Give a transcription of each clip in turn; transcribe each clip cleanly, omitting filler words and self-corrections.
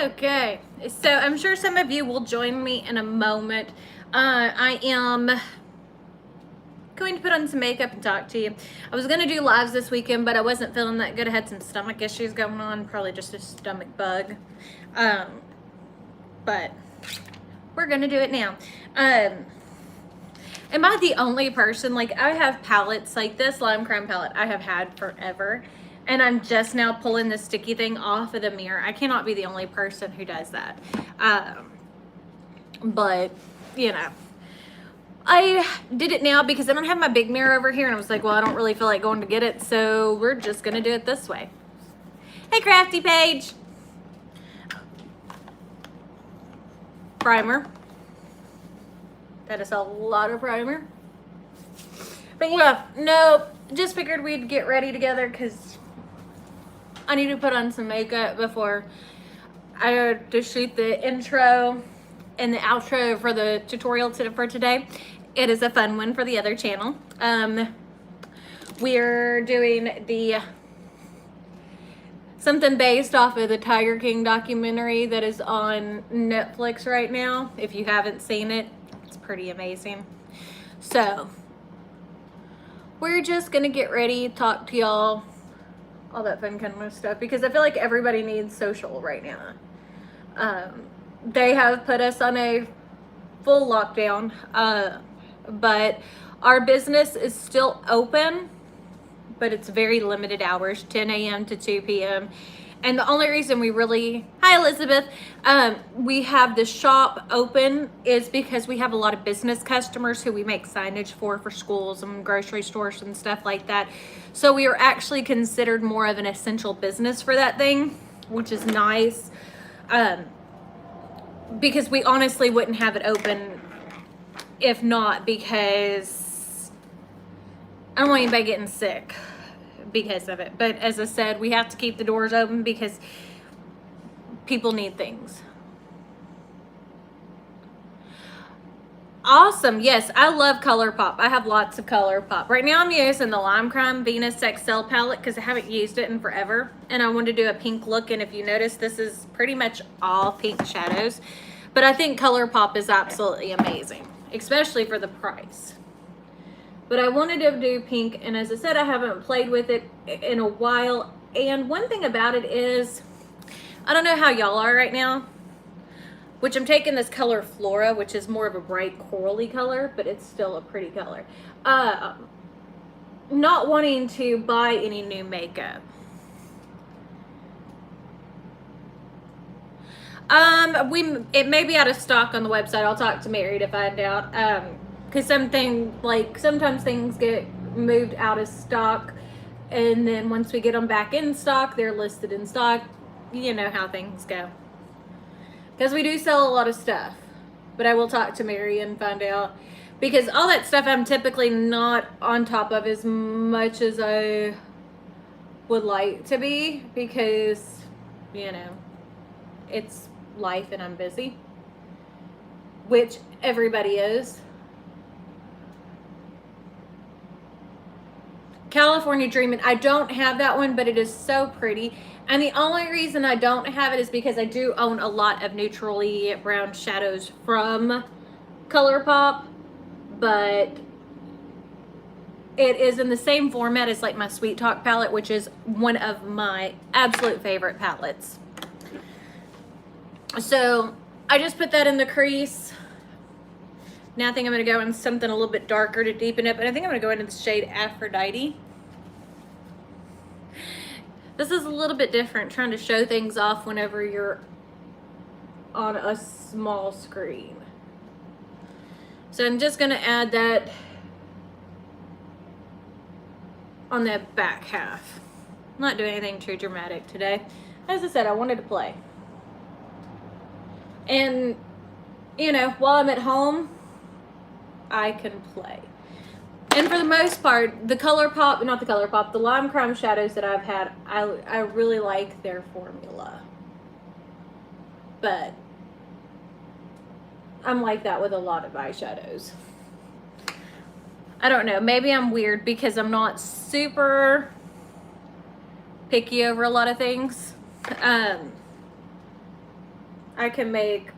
Okay, so I'm sure some of you will join me in a moment. I am going to put on some makeup and talk to you. I was going to do lives this weekend, but I wasn't feeling that good. I had some stomach issues going on, probably just a stomach bug. But we're going to do it now. Am I the only person? Like, I have palettes like this lime crime palette I have had forever, and I'm just now pulling the sticky thing off of the mirror. I cannot be the only person who does that. But, you know, I did it now because I don't have my big mirror over here, and I was like, well, I don't really feel like going to get it, so we're just gonna do it this way. Hey, Crafty Paige. Primer. That is a lot of primer. But yeah, no, just figured we'd get ready together because I need to put on some makeup before I had to shoot the intro and the outro for the tutorial for today. It is a fun one for the other channel. We're doing the something based off of the Tiger King documentary that is on Netflix right now. If you haven't seen it, it's pretty amazing. So we're just gonna get ready, talk to y'all, all that fun kind of stuff, because I feel like everybody needs social right now. They have put us on a full lockdown, but our business is still open, but it's very limited hours, 10 a.m. to 2 p.m. And the only reason we really, hi Elizabeth, we have the shop open is because we have a lot of business customers who we make signage for schools and grocery stores and stuff like that. So we are actually considered more of an essential business for that thing, which is nice. Because we honestly wouldn't have it open if not, because I don't want anybody getting sick because of it. But as I said, we have to keep the doors open because people need things. Awesome. Yes, I love ColourPop. I have lots of ColourPop. Right now I'm using the Lime Crime Venus XL palette because I haven't used it in forever. And I wanted to do a pink look. And if you notice, this is pretty much all pink shadows. But I think ColourPop is absolutely amazing, especially for the price. But I wanted to do pink, and as I said, I haven't played with it in a while. And one thing about it is, I don't know how y'all are right now, which I'm taking this color Flora, which is more of a bright corally color, but it's still a pretty color. Not wanting to buy any new makeup. It may be out of stock on the website. I'll talk to Mary to find out. Because sometimes things get moved out of stock, and then once we get them back in stock, they're listed in stock. You know how things go. Because we do sell a lot of stuff, but I will talk to Mary and find out, because all that stuff I'm typically not on top of as much as I would like to be, because, you know, it's life and I'm busy, which everybody is. California Dreamin', I don't have that one, but it is so pretty. And the only reason I don't have it is because I do own a lot of neutrally brown shadows from ColourPop, but it is in the same format as like my Sweet Talk palette, which is one of my absolute favorite palettes. So I just put that in the crease. Now I think I'm going to go in something a little bit darker to deepen it, but I think I'm going to go into the shade Aphrodite. This is a little bit different, trying to show things off whenever you're on a small screen. So I'm just going to add that on the back half. I'm not doing anything too dramatic today. As I said, I wanted to play. And, you know, while I'm at home, I can play. And for the most part, the the Lime Crime shadows that I've had, I really like their formula. But I'm like that with a lot of eyeshadows. I don't know, maybe I'm weird because I'm not super picky over a lot of things. I can make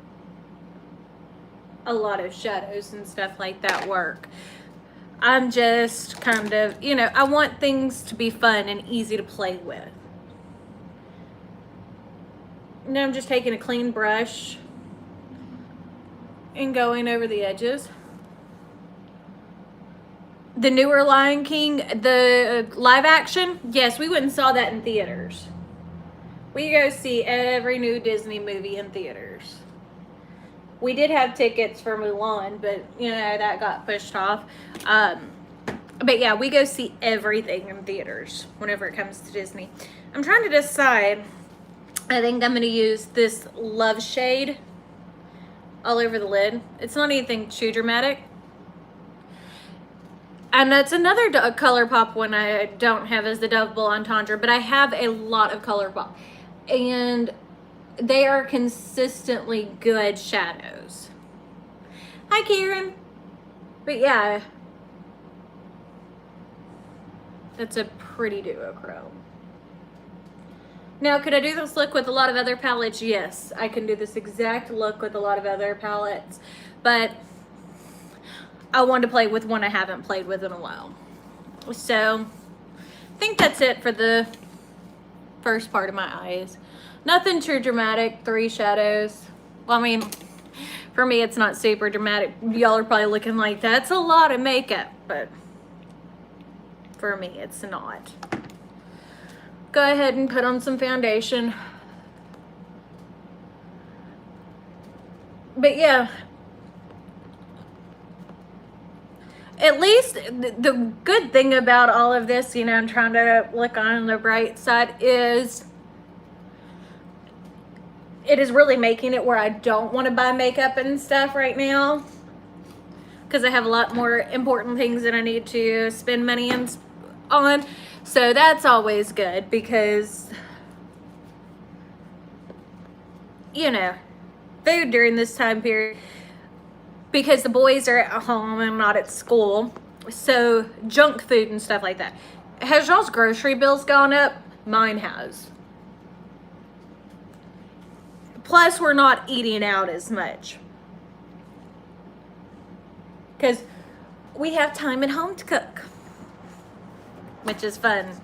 a lot of shadows and stuff like that work. I'm just kind of, you know, I want things to be fun and easy to play with. Now I'm just taking a clean brush and going over the edges. The newer Lion King, the live action, yes, we went and saw that in theaters. We go see every new Disney movie in theaters. We did have tickets for Mulan, but you know, that got pushed off. But yeah, we go see everything in theaters whenever it comes to Disney. I'm trying to decide. I think I'm going to use this Love Shade all over the lid. It's not anything too dramatic. And that's another ColourPop one I don't have is the Double Entendre, but I have a lot of ColourPop. And they are consistently good shadows. Hi, Karen. But yeah, that's a pretty duochrome. Now, could I do this look with a lot of other palettes? Yes, I can do this exact look with a lot of other palettes, but I want to play with one I haven't played with in a while. So, I think that's it for the first part of my eyes. Nothing too dramatic, 3 shadows. Well, I mean, for me, it's not super dramatic. Y'all are probably looking like, that's a lot of makeup, but for me, it's not. Go ahead and put on some foundation. But yeah, at least the good thing about all of this, you know, I'm trying to look on the bright side, is it is really making it where I don't want to buy makeup and stuff right now, because I have a lot more important things that I need to spend money on. So that's always good, because, you know, food during this time period, because the boys are at home and not at school, so junk food and stuff like that. Has y'all's grocery bills gone up? Mine has. Plus, we're not eating out as much, because we have time at home to cook, which is fun.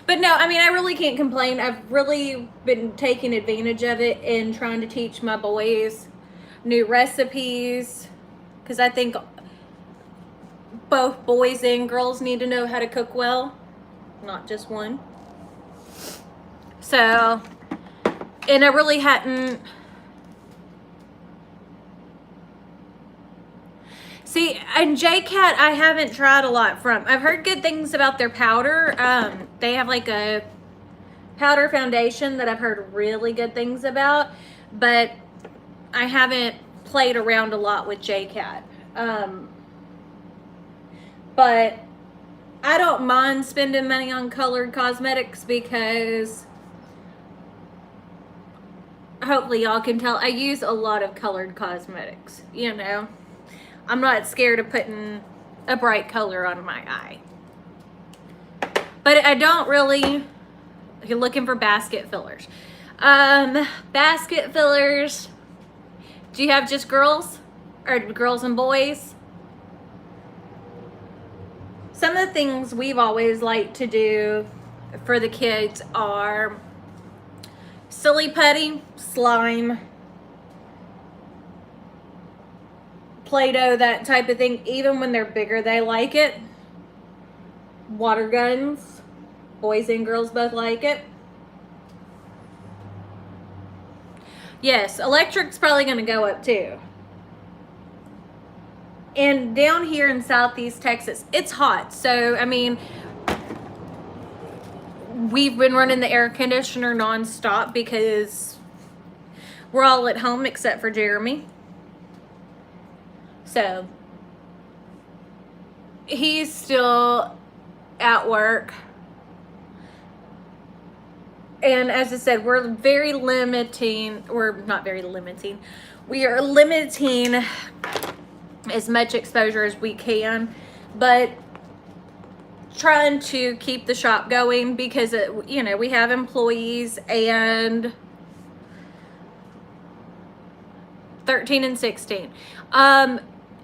But no, I mean, I really can't complain. I've really been taking advantage of it and trying to teach my boys new recipes, because I think both boys and girls need to know how to cook well, not just one. So, and I really hadn't. See, and JCat, I haven't tried a lot from. I've heard good things about their powder. They have like a powder foundation that I've heard really good things about, but I haven't played around a lot with JCat. But I don't mind spending money on colored cosmetics, because hopefully y'all can tell I use a lot of colored cosmetics, you know. I'm not scared of putting a bright color on my eye. But I don't really, you're looking for basket fillers. Basket fillers, do you have just girls? Or girls and boys? Some of the things we've always liked to do for the kids are silly putty, slime, Play-Doh, that type of thing. Even when they're bigger, they like it. Water guns, boys and girls both like it. Yes, electric's probably going to go up too. And down here in Southeast Texas, it's hot. So, I mean, we've been running the air conditioner nonstop because we're all at home except for Jeremy. So, he's still at work. And as I said, we're not very limiting. We are limiting as much exposure as we can, but trying to keep the shop going, because you know, we have employees, and 13 and 16.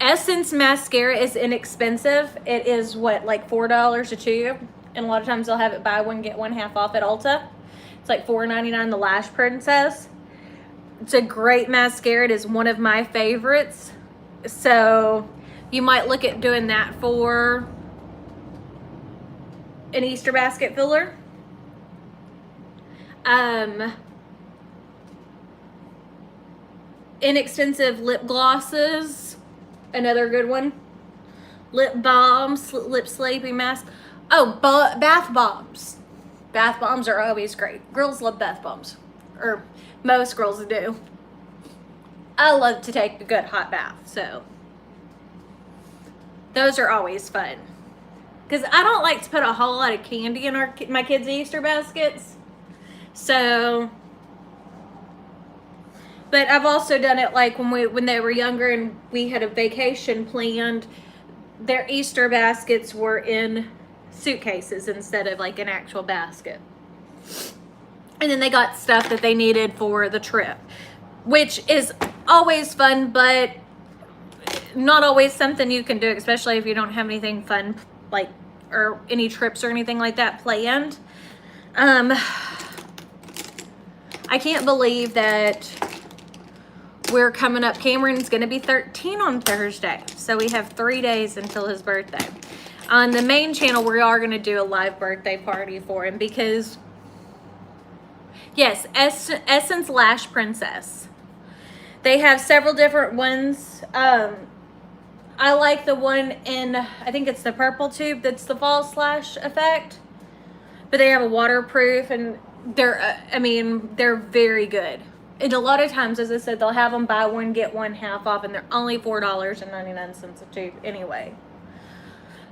Essence mascara is inexpensive. It is what, like $4 a tube, and a lot of times they'll have it buy one get one half off at Ulta. It's like $4.99. The Lash Princess. It's a great mascara. It is one of my favorites. So you might look at doing that for an Easter basket filler. Inexpensive lip glosses, another good one. Lip balms, lip sleeping mask. Oh, bath bombs. Bath bombs are always great. Girls love bath bombs, or most girls do. I love to take a good hot bath, so those are always fun. Because I don't like to put a whole lot of candy in my kids' Easter baskets. So, but I've also done it like when they were younger and we had a vacation planned. Their Easter baskets were in suitcases instead of like an actual basket. And then they got stuff that they needed for the trip, which is always fun, but not always something you can do, especially if you don't have anything fun, like, or any trips or anything like that planned. I can't believe that we're coming up. Cameron's going to be 13 on Thursday. So we have 3 days until his birthday. On the main channel, we are going to do a live birthday party for him because, yes, Essence Lash Princess. They have several different ones. I like the one in, I think it's the purple tube that's the false lash effect. But they have a waterproof, and they're, they're very good. And a lot of times, as I said, they'll have them buy one, get one half off, and they're only $4.99 a tube anyway.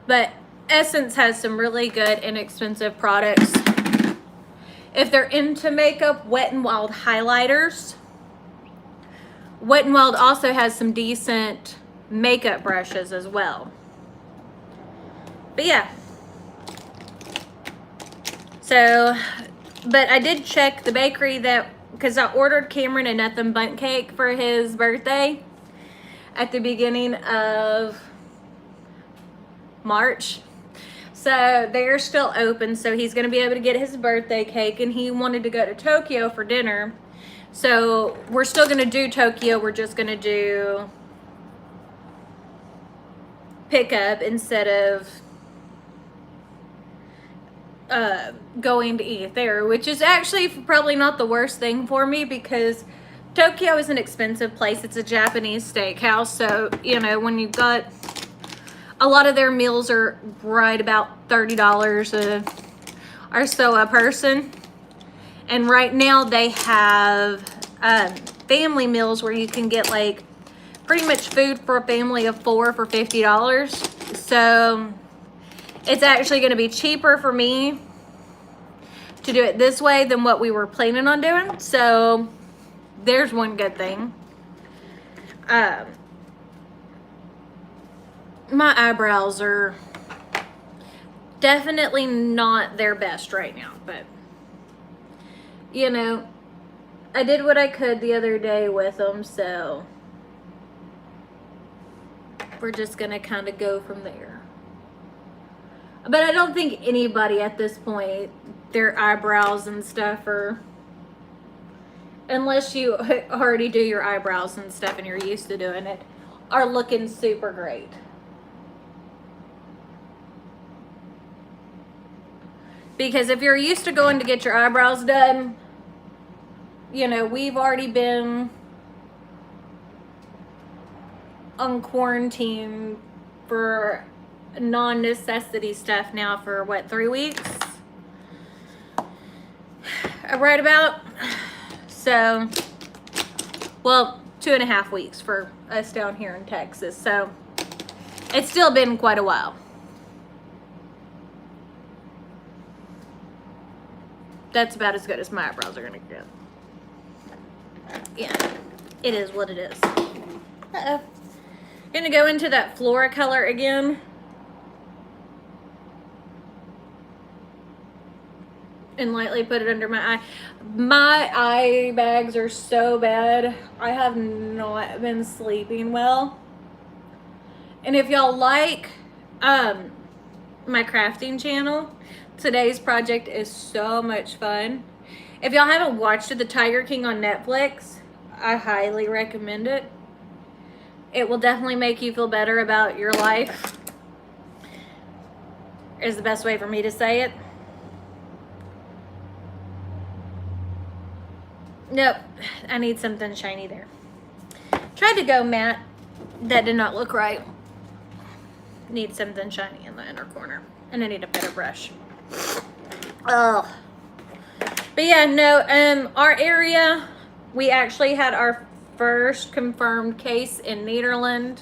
But Essence has some really good, inexpensive products. If they're into makeup, Wet n Wild highlighters. Wet n Wild also has some decent makeup brushes as well. But yeah. So, but I did check the bakery because I ordered Cameron a Nothing Bundt cake for his birthday at the beginning of March. So they're still open, so he's going to be able to get his birthday cake, and he wanted to go to Tokyo for dinner. So we're still going to do Tokyo. We're just going to do pickup instead of going to eat there, which is actually probably not the worst thing for me because Tokyo is an expensive place. It's a Japanese steakhouse, so you know, when you've got a lot of their meals are right about $30 or so a person, and right now they have family meals where you can get like pretty much food for a family of 4 for $50. So it's actually going to be cheaper for me to do it this way than what we were planning on doing. So there's one good thing. My eyebrows are definitely not their best right now, but you know, I did what I could the other day with them, so we're just gonna kind of go from there. But I don't think anybody at this point, their eyebrows and stuff are, unless you already do your eyebrows and stuff and you're used to doing it, are looking super great. Because if you're used to going to get your eyebrows done, you know, we've already been on quarantine for non-necessity stuff now for what, 3 weeks? Right about. So, well, 2.5 weeks for us down here in Texas. So it's still been quite a while. That's about as good as my eyebrows are gonna get. Yeah, it is what it is. Uh-oh. Gonna go into that Flora color again. and lightly put it under my eye. My eye bags are so bad. I have not been sleeping well. And if y'all like my crafting channel, today's project is so much fun. If y'all haven't watched it, The Tiger King on Netflix, I highly recommend it. It will definitely make you feel better about your life, is the best way for me to say it. Nope, I need something shiny there. Tried to go matte. That did not look right. Need something shiny in the inner corner. And I need a better brush. Oh. But yeah, no, our area, we actually had our first confirmed case in Nederland.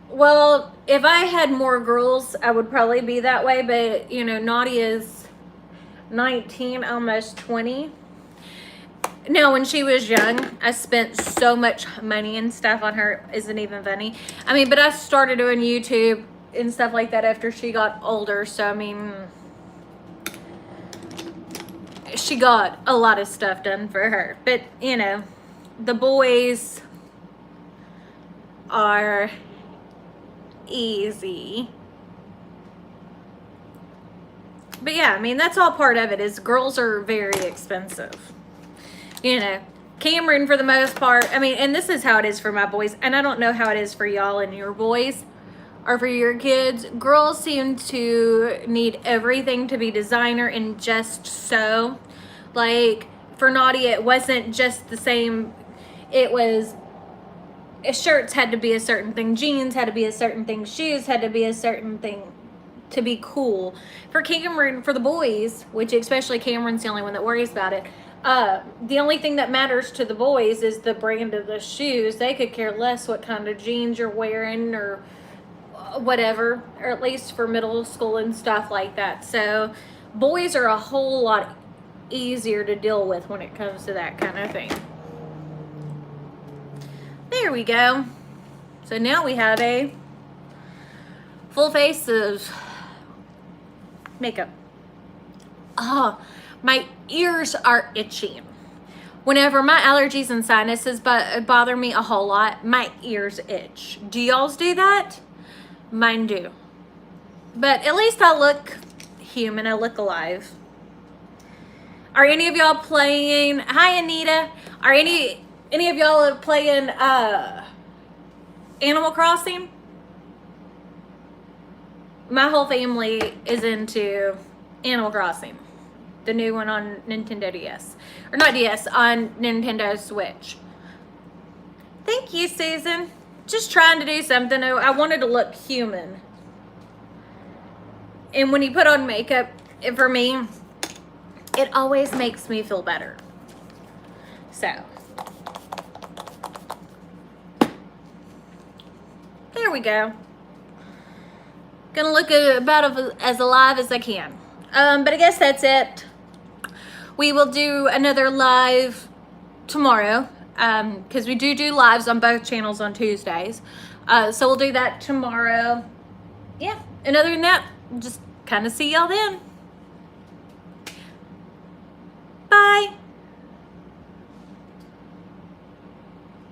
Well, if I had more girls, I would probably be that way. But, you know, Nadia's 19, almost 20. Now, when she was young, I spent so much money and stuff on her. Isn't even funny. I mean, but I started doing YouTube and stuff like that after she got older. So, I mean, she got a lot of stuff done for her. But, you know, the boys are easy. But yeah, I mean, that's all part of it, is girls are very expensive. You know, Cameron, for the most part, I mean, and this is how it is for my boys, and I don't know how it is for y'all and your boys or for your kids. Girls seem to need everything to be designer and just so. Like, for Nadia, it wasn't just the same. It was, shirts had to be a certain thing, jeans had to be a certain thing, shoes had to be a certain thing to be cool. For Cameron, for the boys, which especially Cameron's the only one that worries about it, the only thing that matters to the boys is the brand of the shoes. They could care less what kind of jeans you're wearing or whatever, or at least for middle school and stuff like that. So boys are a whole lot easier to deal with when it comes to that kind of thing. There we go. So now we have a full face of makeup. Oh, my ears are itching. Whenever my allergies and sinuses bother me a whole lot, my ears itch. Do y'all's do that? Mine do. But at least I look human. I look alive. Are any of y'all playing? Hi, Anita. Are any of y'all playing Animal Crossing? My whole family is into Animal Crossing, the new one on Nintendo DS. Or not DS, on Nintendo Switch. Thank you, Susan. Just trying to do something. I wanted to look human. And when you put on makeup, for me, it always makes me feel better. So, there we go. Gonna look about as alive as I can. But I guess that's it. We will do another live tomorrow, because we do lives on both channels on Tuesdays. So we'll do that tomorrow. Yeah, and other than that, just kind of see y'all then.